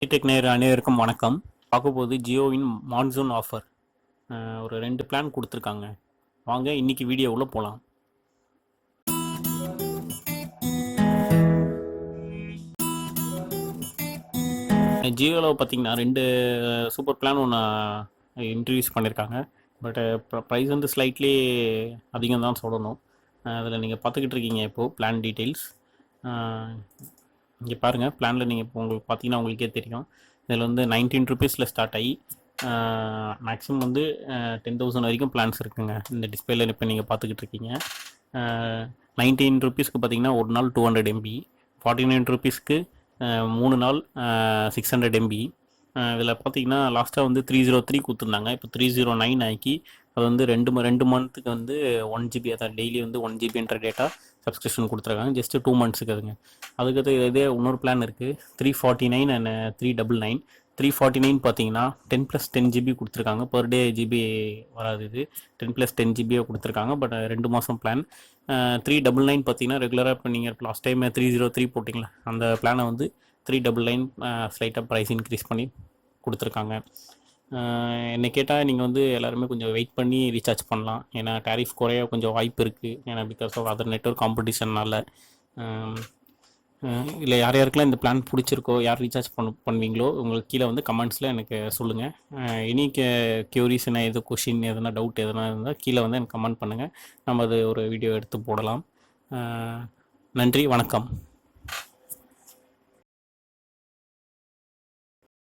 Tech நேயர் அனைவருக்கும் வணக்கம். பார்க்கும்போது ஜியோவின் மான்சூன் ஆஃபர் ஒரு 2 பிளான் கொடுத்துருக்காங்க. வாங்க இன்னைக்கு வீடியோவுள்ள போகலாம். ஜியோவில் பார்த்தீங்கன்னா 2 சூப்பர் பிளான் ஒன்று இன்ட்ரடியூஸ் பண்ணியிருக்காங்க. பட் ப்ரைஸ் வந்து ஸ்லைட்லி அதிகம் தான் சொல்லணும். அதில் நீங்கள் பார்த்துக்கிட்டு இருக்கீங்க இப்போது பிளான் டீட்டெயில்ஸ். இங்கே பாருங்கள், பிளானில் நீங்கள் இப்போ உங்களுக்கு பார்த்தீங்கன்னா உங்களுக்கே தெரியும். இதில் வந்து 19 ருபீஸில் ஸ்டார்ட் ஆகி மேக்ஸிமம் வந்து 10,000 வரைக்கும் பிளான்ஸ் இருக்குங்க. இந்த டிஸ்பிளேல இப்போ நீங்கள் பார்த்துக்கிட்டு இருக்கீங்க. 19 ருபீஸ்க்கு பார்த்தீங்கன்னா ஒரு நாள் 200 MB, 49 ருபீஸ்க்கு 3 நாள் 600 MB. இதில் பார்த்தீங்கன்னா லாஸ்ட்டாக வந்து 303 கொடுத்துருந்தாங்க. இப்போ 309 ஆக்கி அது வந்து ரெண்டு மந்த்துக்கு வந்து 1 GB, அதான் டெய்லி வந்து 1 GBன்ற டேட்டா சப்ஸ்கிரிப்ஷன் கொடுத்துருக்காங்க. ஜஸ்ட்டு 2 மந்த்ஸுக்கு அதுங்க. அதுக்கடுத்து இதே இன்னொரு பிளான் இருக்குது, 349 அண்ட் 399. 349 பார்த்தீங்கன்னா 10+10 GB கொடுத்துருக்காங்க. பர் டே ஜிபி வராது, இது 10+10 GB கொடுத்துருக்காங்க. பட் 2 மாதம் பிளான். 399 பார்த்தீங்கன்னா ரெகுலராக இப்போ நீங்கள் லாஸ்ட் டைம் 303 போட்டிங்களா, அந்த பிளானை வந்து 399 ஸ்லைட்டாக ப்ரைஸ் இன்க்ரீஸ் பண்ணி கொடுத்துருக்காங்க. என்னை கேட்டால் நீங்கள் வந்து எல்லாருமே கொஞ்சம் வெயிட் பண்ணி ரீசார்ஜ் பண்ணலாம். ஏன்னா டேரிஃப் குறைய கொஞ்சம் வாய்ப்பு இருக்குது. ஏன்னா பிகாஸ் ஆஃப் அதர் நெட்வொர்க் காம்படிஷன்னால். இல்லை யார் யாருக்கெல்லாம் இந்த பிளான் பிடிச்சிருக்கோ, யார் ரீசார்ஜ் பண்ணுவீங்களோ உங்களுக்கு கீழே வந்து கமெண்ட்ஸில் எனக்கு சொல்லுங்கள். எனி கியூரிஸ், என்ன எது கொஷின், எதனா டவுட் எதனா இருந்தால் கீழே வந்து எனக்கு கமெண்ட் பண்ணுங்கள். நம்ம அது ஒரு வீடியோ எடுத்து போடலாம். நன்றி, வணக்கம்.